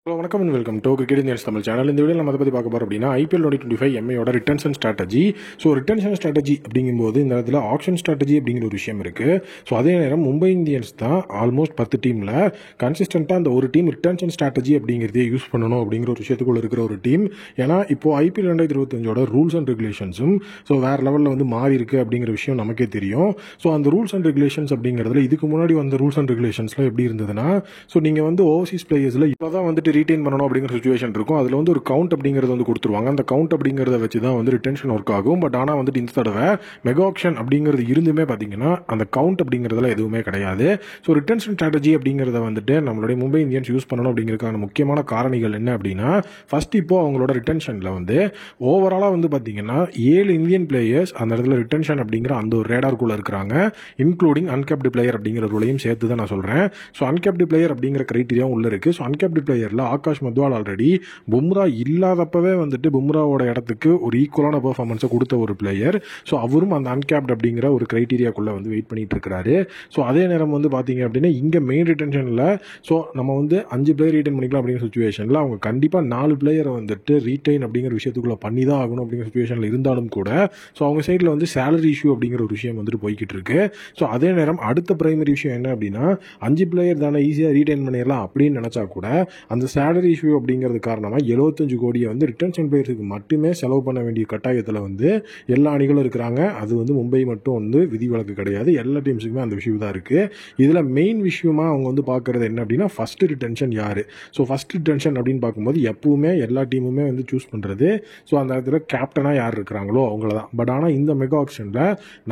Hello வணக்கம் and welcome to cricket Indians Tamil channel. இந்த video நம்ம அதை பற்றி பார்க்க போகிறோம் அப்படின்னா ஐபிஎல் 2025 எம்ஐயோட retention strategy. So retention strategy அப்படிங்கும்போது இந்த இடத்துல ஆக்ஷன் ஸ்ட்ராட்டஜி அப்படிங்கிற ஒரு விஷயம் இருக்குது. ஸோ அதே நேரம் மும்பை இந்தியன்ஸ் தான் ஆல்மோஸ்ட் 10 டீமில் கன்சிஸ்டண்ட்டாக அந்த ஒரு டீம் ரிட்டன்ஷன் ஸ்ட்ராட்டஜி அப்படிங்கிறதே யூஸ் பண்ணணும் அப்படிங்கிற ஒரு விஷயத்துக்குள்ள இருக்கிற ஒரு டீம். ஏன்னா இப்போது ஐபிஎல் 2025 ரூல்ஸ் அண்ட் ரெகுலேஷன்ஸும் ஸோ வேறு லெவலில் வந்து மாறி இருக்குது அப்படிங்கிற விஷயம் நமக்கே தெரியும். ஸோ அந்த ரூல்ஸ் அண்ட் ரெகுலேஷன்ஸ் அப்படிங்கிறதுல இதுக்கு முன்னாடி வந்த ரூல்ஸ் அண்ட் ரெகுலேஷன்ஸ்லாம் எப்படி இருந்ததுன்னா, ஸோ நீங்கள் வந்து ஓவர்சீஸ் பிளேயர்ஸில் இப்போ தான் வந்துட்டு ரீட்டைன் பண்ணணும் அப்படிங்கிற சிச்சுவேஷன் இருக்கும். அதில் வந்து ஒரு கவுண்ட் அப்படிங்கிறது வந்து கொடுத்துருவாங்க. அந்த கவுண்ட் அப்படிங்கிறத வச்சு தான் வந்து ரிட்டன்ஷன் ஒர்க் ஆகும். பட் ஆனால் வந்துட்டு இந்த தடவை மெகா ஆக்ஷன் அப்படிங்கிறது இருந்துமே பார்த்தீங்கன்னா அந்த கவுண்ட் அப்படிங்கிறதுல எதுவுமே கிடையாது. ஸோ ரிட்டன்ஷன் ஸ்ட்ராட்டஜி அப்படிங்கிறத வந்துட்டு நம்மளுடைய மும்பை இந்தியன்ஸ் யூஸ் பண்ணணும் அப்படிங்கிறதுக்கான முக்கியமான காரணிகள் என்ன அப்படின்னா, ஃபர்ஸ்ட் இப்போ அவங்களோட ரிட்டன்ஷனில் வந்து ஓவராலாக வந்து பார்த்தீங்கன்னா 7 இந்தியன் பிளேயர்ஸ் அந்த இடத்துல ரிட்டன்ஷன் அப்படிங்கிற அந்த ஒரு ரேடார்க்குள்ளே இருக்கிறாங்க. இன்க்ளூடிங் அன்கேப்டு பிளேயர் அப்படிங்கிற ரூலையும் சேர்த்து தான் நான் சொல்கிறேன். ஸோ அன்கேப்டு பிளேயர் அப்படிங்கிற கிரைட்டீரியாவும் உள்ள இருக்குது. ஸோ அன்கேப்டு பிளேயரில் ஆகாஷ் மத்வால் ஆல்ரெடி பும்ரா இல்லாதப்பவே வந்துட்டு பும்ராவோட இடத்துக்கு ஒரு ஈக்குவலான பெர்ஃபார்மன்ஸை கொடுத்த ஒரு பிளேயர். ஸோ அவரும் அந்த அன்கேப்ட் அப்படிங்கிற ஒரு கிரைட்டீரியாக்குள்ளே வந்து வெயிட் பண்ணிட்டு இருக்கிறாரு. ஸோ அதே நேரம் வந்து பார்த்தீங்க அப்படின்னா இங்கே மெயின் ரிட்டன்ஷனில் ஸோ நம்ம வந்து 5 பிளேயர் ரீட்டைன் பண்ணிக்கலாம் அப்படிங்கிற சுச்சுவேஷனில் அவங்க கண்டிப்பாக 4 பிளேயரை வந்துட்டு ரீட்டைன் அப்படிங்கிற விஷயத்துக்குள்ளே பண்ணி தான் ஆகணும் அப்படிங்கிற சுச்சுவேஷனில் இருந்தாலும் கூட ஸோ அவங்க சைடில் வந்து சேலரி இஷ்யூ அப்படிங்கிற ஒரு விஷயம் வந்துட்டு போய்கிட்டு இருக்கு. ஸோ அதே நேரம் அடுத்த பிரைமரி விஷயம் என்ன அப்படின்னா, 5 பிளேயர் தானே ஈஸியாக ரீட்டைன் பண்ணிடலாம் அப்படின்னு நினச்சா கூட அந்த சேலரி இஷ்யூ அப்படிங்கிறது காரணமாக 75 கோடியை வந்து ரிட்டன்ஷன் பிளேயர்ஸுக்கு மட்டுமே செலவு பண்ண வேண்டிய கட்டாயத்தில் வந்து எல்லா அணிகளும் இருக்கிறாங்க. அது வந்து மும்பை மட்டும் வந்து விதிவிலக்கு கிடையாது, எல்லா டீம்ஸுக்குமே அந்த விஷயம் தான் இருக்குது. இதில் மெயின் விஷயமா அவங்க வந்து பார்க்குறது என்ன அப்படின்னா, ஃபஸ்ட்டு ரிட்டன்ஷன் யார். ஸோ ஃபஸ்ட் ரிட்டன்ஷன் அப்படின்னு பார்க்கும்போது எப்பவுமே எல்லா டீமுமே வந்து சூஸ் பண்ணுறது ஸோ அந்த இடத்துல கேப்டனாக யார் இருக்கிறாங்களோ அவங்கள தான். பட் ஆனால் இந்த மெகா ஆக்ஷனில்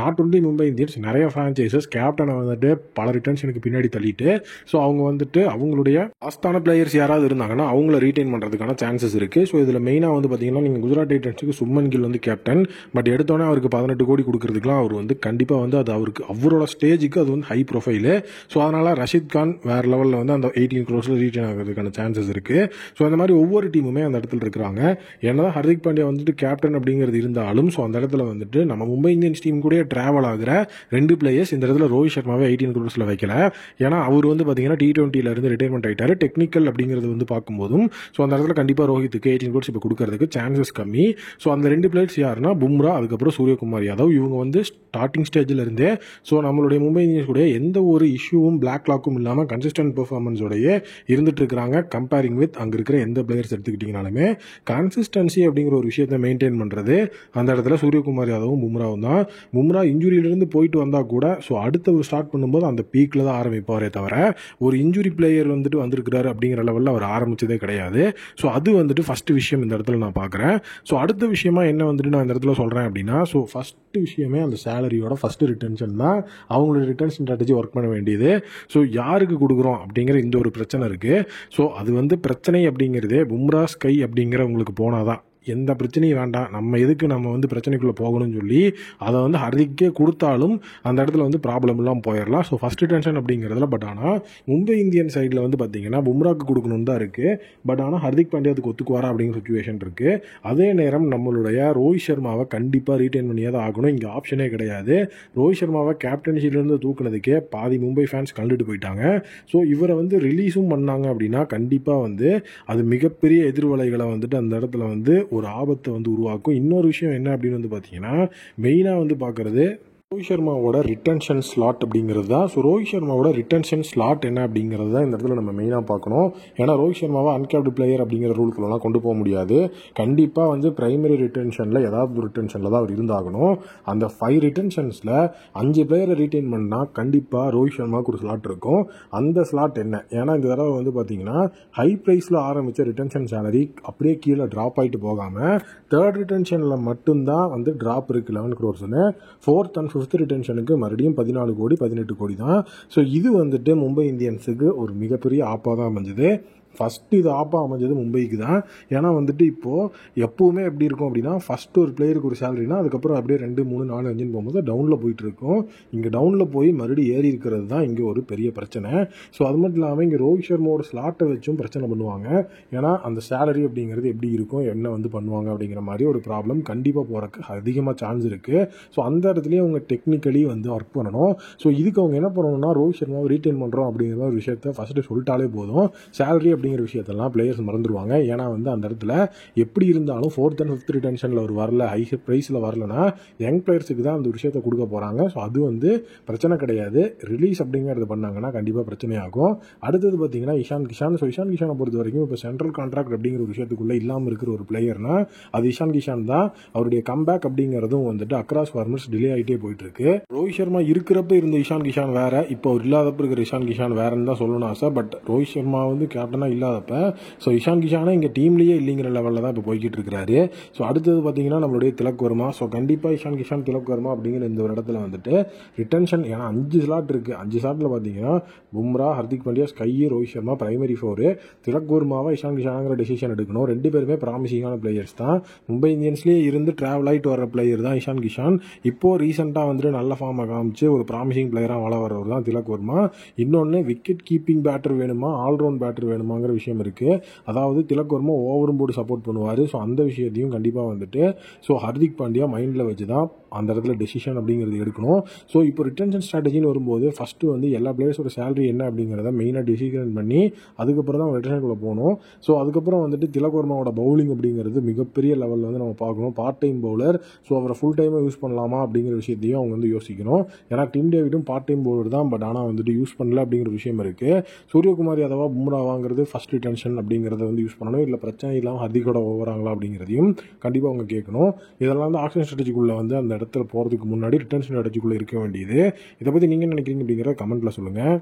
நாட் ஒன்லி மும்பை இந்தியன்ஸ், நிறைய ஃப்ரான்ச்சைசஸ் கேப்டனை வந்துட்டு பல ரிட்டன்ஷனுக்கு பின்னாடி தள்ளிட்டு ஸோ அவங்க வந்துட்டு அவங்களுடைய ஆஸ்தான பிளேயர்ஸ் யாராவது இருந்தாங்கன்னா அவங்கள ரீட்டைன் பண்ணுறதுக்கான சான்சஸ் இருக்குது. ஸோ இதில் மெயினாக வந்து பார்த்தீங்கன்னா நீங்கள் குஜராத் டைட்டன்ஸுக்கு சுப்மன் கில் வந்து கேப்டன். பட் எடுத்தோன்னே அவருக்கு 18 கோடி கொடுக்கறதுக்குலாம் அவர் வந்து கண்டிப்பாக வந்து அது அவருக்கு அவரோட ஸ்டேஜுக்கு அது வந்து ஹை ப்ரொஃபைலு. ஸோ அதனால் ரஷித் கான் வேறு லெவலில் வந்து அந்த 18 crores ரீட்டைன் ஆகிறதுக்கான சான்சஸ் இருக்குது. ஸோ அந்த மாதிரி ஒவ்வொரு டீமுமே அந்த இடத்துல இருக்கிறாங்க. ஏன்னா ஹர்திக் பாண்டியா வந்துட்டு கேப்டன் அப்படிங்கிறது இருந்தாலும் ஸோ அந்த இடத்துல வந்துட்டு நம்ம மும்பை இந்தியன்ஸ் டீம் கூட ட்ராவல் ஆகிற 2 பிளேயர்ஸ் இந்த இடத்துல ரோஹித் சர்மாவே 18 crores வைக்கல. ஏன்னா அவர் வந்து பார்த்தீங்கன்னா T20 ரிட்டைர்மெண்ட் ஆகிட்டார். டெக்னிக்கல் அப்படிங்கிறது வந்து பார்க்கும்போதும் ஸோ அந்த இடத்துல கண்டிப்பாக ரோஹித்துக்கு 18 crores இப்போ கொடுக்கறதுக்கு சான்சஸ் கம்மி. ஸோ அந்த 2 பிளேயர்ஸ் யாருன்னா பும்ரா, அதுக்கப்புறம் சூரியகுமார் யாதவ். இவங்க வந்து ஸ்டார்டிங் ஸ்டேஜில் இருந்தே ஸோ நம்மளுடைய மும்பை இந்தியன்ஸ் கூட எந்த ஒரு இஷ்யூவும் பிளாக் லாக்கும் இல்லாமல் கன்சிஸ்டன்ட் பெர்ஃபார்மன்ஸோடையே இருந்துட்டு இருக்கிறாங்க. கம்பேரிங் வித் அங்கே இருக்கிற எந்த பிளேயர்ஸ் எடுத்துக்கிட்டிங்கனாலுமே கன்சிஸ்டன்சி அப்படிங்கிற ஒரு விஷயத்தை மெயின்டைன் பண்ணுறது அந்த இடத்துல சூரியகுமார் யாதவும் பும்ராவும் தான். பும்ரா இன்ஜுரியிலிருந்து போயிட்டு வந்தால் கூட ஸோ அடுத்த ஒரு ஸ்டார்ட் பண்ணும்போது அந்த பீக்கில் தான் ஆரம்பிப்பாரே தவிர ஒரு இன்ஜுரி பிளேயர் வந்துட்டு வந்திருக்கிறாரு அப்படிங்கிற லெவலில் அவர் ஆரம்பிச்சதே கிடையாது. ஸோ அது வந்துட்டு ஃபஸ்ட்டு விஷயம் இந்த இடத்துல நான் பார்க்குறேன். ஸோ அடுத்த விஷயமா என்ன வந்துட்டு நான் இந்த இடத்துல சொல்கிறேன் அப்படின்னா, ஸோ ஃபஸ்ட்டு விஷயமே அந்த சேலரியோட ஃபஸ்ட்டு ரிட்டன்ஷன் தான். அவங்களோட ரிட்டன்ஷன் ஸ்ட்ராட்டஜி ஒர்க் பண்ண வேண்டியது. ஸோ யாருக்கு கொடுக்குறோம் அப்படிங்கிற இந்த ஒரு பிரச்சனை இருக்குது. ஸோ அது வந்து பிரச்சனை அப்படிங்கிறதே பும்ரா ஸ்கை அப்படிங்கிறவங்களுக்கு போனால் தான் எந்த பிரச்சனையும் வேண்டாம், நம்ம எதுக்கு நம்ம வந்து பிரச்சனைக்குள்ளே போகணும்னு சொல்லி அதை வந்து ஹர்திக்கே கொடுத்தாலும் அந்த இடத்துல வந்து ப்ராப்ளம் இல்லாமல் போயிடலாம். ஸோ ஃபஸ்ட்டு டென்ஷன் அப்படிங்கிறதுல பட் ஆனால் மும்பை இந்தியன் சைடில் வந்து பார்த்தீங்கன்னா பும்ராக்கு கொடுக்கணும்னு தான் இருக்குது. பட் ஆனால் ஹர்திக் பாண்டியா அதுக்கு ஒத்துக்குவாரா அப்படிங்கிற சுச்சுவேஷன் இருக்குது. அதே நேரம் நம்மளுடைய ரோஹித் சர்மாவை கண்டிப்பாக ரீட்டைன் பண்ணியே தான் ஆகணும். இங்கே ஆப்ஷனே கிடையாது. ரோஹித் சர்மாவை கேப்டன்ஷிலேருந்து தூக்குனதுக்கே பாதி மும்பை ஃபேன்ஸ் கண்டுட்டு போயிட்டாங்க. ஸோ இவரை வந்து ரிலீஸும் பண்ணாங்க அப்படின்னா கண்டிப்பாக வந்து அது மிகப்பெரிய எதிர்வலைகளை வந்துட்டு அந்த இடத்துல வந்து ஒரு ஆபத்தை வந்து உருவாக்கும். இன்னொரு விஷயம் என்ன அப்படின்னு வந்து பார்த்தீங்கன்னா, மெயினாக வந்து பார்க்குறது ரோஹித் சர்மாவோட ரிட்டன்ஷன் ஸ்லாட் அப்படிங்கிறது தான். ஸோ ரோஹித் சர்மாவோட ரிட்டன்ஷன் ஸ்லாட் என்ன அப்படிங்கிறது தான் இந்த இடத்துல நம்ம மெயினாக பார்க்கணும். ஏன்னா ரோஹித் சர்மாவை அன்கேப்டு பிளேயர் அப்படிங்கிற ரூல்குள்ளலாம் கொண்டு போக முடியாது. கண்டிப்பாக வந்து பிரைமரி ரிட்டன்ஷனில் ஏதாவது ஒரு ரிட்டன்ஷனில் தான் அவர் இருந்தாகணும். அந்த 5 ரிட்டன்ஷன்ஸில் 5 பிளேயரை ரீட்டைன் பண்ணால் கண்டிப்பாக ரோஹித் சர்மாவுக்கு ஒரு ஸ்லாட் இருக்கும். அந்த ஸ்லாட் என்ன, ஏன்னா இந்த தடவை வந்து பார்த்தீங்கன்னா ஹை ப்ரைஸில் ஆரம்பித்த ரிட்டன்ஷன் சேலரி அப்படியே கீழே ட்ராப் ஆகிட்டு போகாமல் 3rd ரிட்டன்ஷனில் மட்டும்தான் வந்து ட்ராப் இருக்குது 11 crores. 4th and 5th ரிட்டன்ஷனுக்கு மறுபடியும் 14 கோடி 18 கோடி தான். ஸோ இது வந்துட்டு மும்பை இந்தியன்ஸுக்கு ஒரு மிகப்பெரிய ஆப்பாக தான் அமைஞ்சது. ஃபஸ்ட்டு இது ஆப்பாக அமைஞ்சது மும்பைக்கு தான். ஏன்னா வந்துட்டு இப்போது எப்போவுமே எப்படி இருக்கும் அப்படின்னா, ஃபஸ்ட்டு ஒரு பிளேயருக்கு ஒரு சேலரினா அதுக்கப்புறம் அப்படியே 2, 3, 4, 5ன்னு போகும்போது டவுனில் போயிட்டு இருக்கும். இங்கே டவுனில் போய் மறுபடியும் ஏறி இருக்கிறது தான் இங்கே ஒரு பெரிய பிரச்சனை. ஸோ அது மட்டும் இல்லாமல் இங்கே ரோஹித் சர்மாவோட ஸ்லாட்டை வச்சும் பிரச்சனை பண்ணுவாங்க. ஏன்னா அந்த சேலரி அப்படிங்கிறது எப்படி இருக்கும், என்ன வந்து பண்ணுவாங்க அப்படிங்கிற மாதிரி ஒரு ப்ராப்ளம் கண்டிப்பாக போகிறதுக்கு அதிகமாக சான்ஸ் இருக்குது. ஸோ அந்த இடத்துலையும் அவங்க டெக்னிக்கலி வந்து ஒர்க் பண்ணணும். ஸோ இதுக்கு அவங்க என்ன பண்ணணும்னா ரோஹித் சர்மாவை ரீட்டைன் பண்ணுறோம் அப்படிங்கிற ஒரு விஷயத்த ஃபஸ்ட்டு சொல்லிட்டாலே போதும். சேலரி அப்படிங்கிற விஷயத்தெல்லாம் பிளேயர்ஸ் மறந்துடுவாங்க. ஏன்னா வந்து அந்த இடத்துல எப்படி இருந்தாலும் 4th and 5th ரிட்டன்ஷனில் ஒரு வரல, ஹை ப்ரைஸில் வரலன்னா யங் பிளேயர்ஸுக்கு தான் அந்த விஷயத்தை கொடுக்க போகிறாங்க. ஸோ அது வந்து பிரச்சனை கிடையாது. ரிலீஸ் அப்படிங்கிறது பண்ணாங்கன்னா கண்டிப்பாக பிரச்சனையாகும். அடுத்தது பார்த்தீங்கன்னா இஷான் கிஷான். ஸோ இஷான் கிஷானை பொறுத்த வரைக்கும் இப்போ சென்ட்ரல் கான்ட்ராக்ட் அப்படிங்கிற ஒரு விஷயத்துக்குள்ளே இல்லாமல் இருக்கிற ஒரு பிளேயர்னா அது இஷான் கிஷான் தான். அவருடைய கம்பேக் அப்படிங்கிறதும் வந்துட்டு அக்ராஸ் ஃபார்மர்ஸ் டிலே ஆகிட்டே போயிட்டு இருக்கு. ரோஹித் சர்மா இருக்கிறப்ப இருந்த இஷான் கிஷான் வேற, இப்போ அவர் இல்லாதப்ப இருக்கிற இஷான் கிஷான் வேறன்னு தான் சொல்லணும் ஆசை. பட் ரோஹித் சர்மா வந்து கேப்டனாக இல்லாதப்ப ஸோ இஷான் கிஷானா இங்கே டீம்லேயே இல்லைங்கிற லெவலில் தான் இப்போ போய்கிட்டு இருக்கிறாரு. ஸோ அடுத்தது பார்த்தீங்கன்னா நம்மளுடைய திலக் வர்மா. ஸோ கண்டிப்பாக இஷான் கிஷான் திலக் வர்மா அப்படிங்கிற இந்த ஒரு இடத்துல வந்துட்டு ரிட்டன்ஷன், ஏன்னா 5 ஸ்லாட் இருக்குது. 5 ஸ்லாட்டில் பார்த்தீங்கன்னா பும்ரா, ஹர்திக் பாண்டியா, ஸ்கை, ரோஹித் சர்மா பிரைமரி 4, திலக் வர்மாவா இஷான் கிஷானுங்கிற டெசிஷன் எடுக்கணும். 2 பேருமே ப்ராமிசிங்கான பிளேயர்ஸ் தான். மும்பை இந்தியன்ஸ்லேயே இருந்து ட்ராவல் ஆகிட்டு வர பிளேயர் தான் இஷான் கிஷான். இப்போது ரீசெண்டாக வந்துட்டு நல்ல ஃபார்மை காமிச்சு ஒரு ப்ராமிசிங் பிளேயராக வள வரவர் தான் திலக் வர்மா. இன்னொன்று விக்கெட் கீப்பிங் பேட்டர் வேணுமா, ஆல்ரவுண்ட் பேட்டர் வேணுமாங்கிற விஷயம் இருக்குது. அதாவது திலக் வர்மா ஓவரும் போர்டு சப்போர்ட் பண்ணுவார். ஸோ அந்த விஷயத்தையும் கண்டிப்பாக வந்துட்டு ஸோ ஹர்திக் பாண்டியா மைண்டில் வச்சு தான் அந்த இடத்துல டெசிஷன் அப்படிங்கிறது எடுக்கணும். ஸோ இப்போ ரிட்டன்ஷன் ஸ்ட்ராட்டஜின்னு வரும்போது ஃபஸ்ட்டு வந்து எல்லா பிளேயர்ஸோட சேலரி என்ன அப்படிங்கிறத மெயினாக டிசிஷன் பண்ணி அதுக்கப்புறம் தான் ரிட்டன்ஷனுக்குள்ளே போகணும். ஸோ அதுக்கப்புறம் வந்துட்டு திலக் வர்மாவோட பவுலிங் அப்படிங்கிறது மிகப்பெரிய லெவலில் வந்து நம்ம பார்க்கணும். Part time bowler. ஸோ அவரை ஃபுல் டைமாக யூஸ் பண்ணலாமா அப்படிங்கிற விஷயத்தையும் அவங்க வந்து யோசிக்கணும். ஏன்னா டிம் டேவிடும் பார்ட் டைம் பவுலர் தான், பட் ஆனால் வந்துட்டு யூஸ் பண்ணல அப்படிங்கிற விஷயம் இருக்குது. சூரியகுமார் யாதவா பும்ராவாங்கிறது ஃபஸ்ட் ரிட்டன்ஷன் அப்படிங்கிறத வந்து யூஸ் பண்ணணும். இல்லை பிரச்சனை இல்லாமல் ஹர்திக்கோட ஓவராங்களா அப்படிங்கிறதையும் கண்டிப்பாக அவங்க கேட்கணும். இதெல்லாம் வந்து ஆக்ஷன் ஸ்ட்ராட்டஜிக்குள்ளே வந்து அந்த இடத்துல போகிறதுக்கு முன்னாடி ரிட்டன்ஷன் ஸ்ட்ராட்டஜிக்குள்ளே இருக்க வேண்டியது. இதை பற்றி நீங்கள் நினைக்கிறீங்க அப்படிங்கிறத கமெண்ட்டில் சொல்லுங்கள்.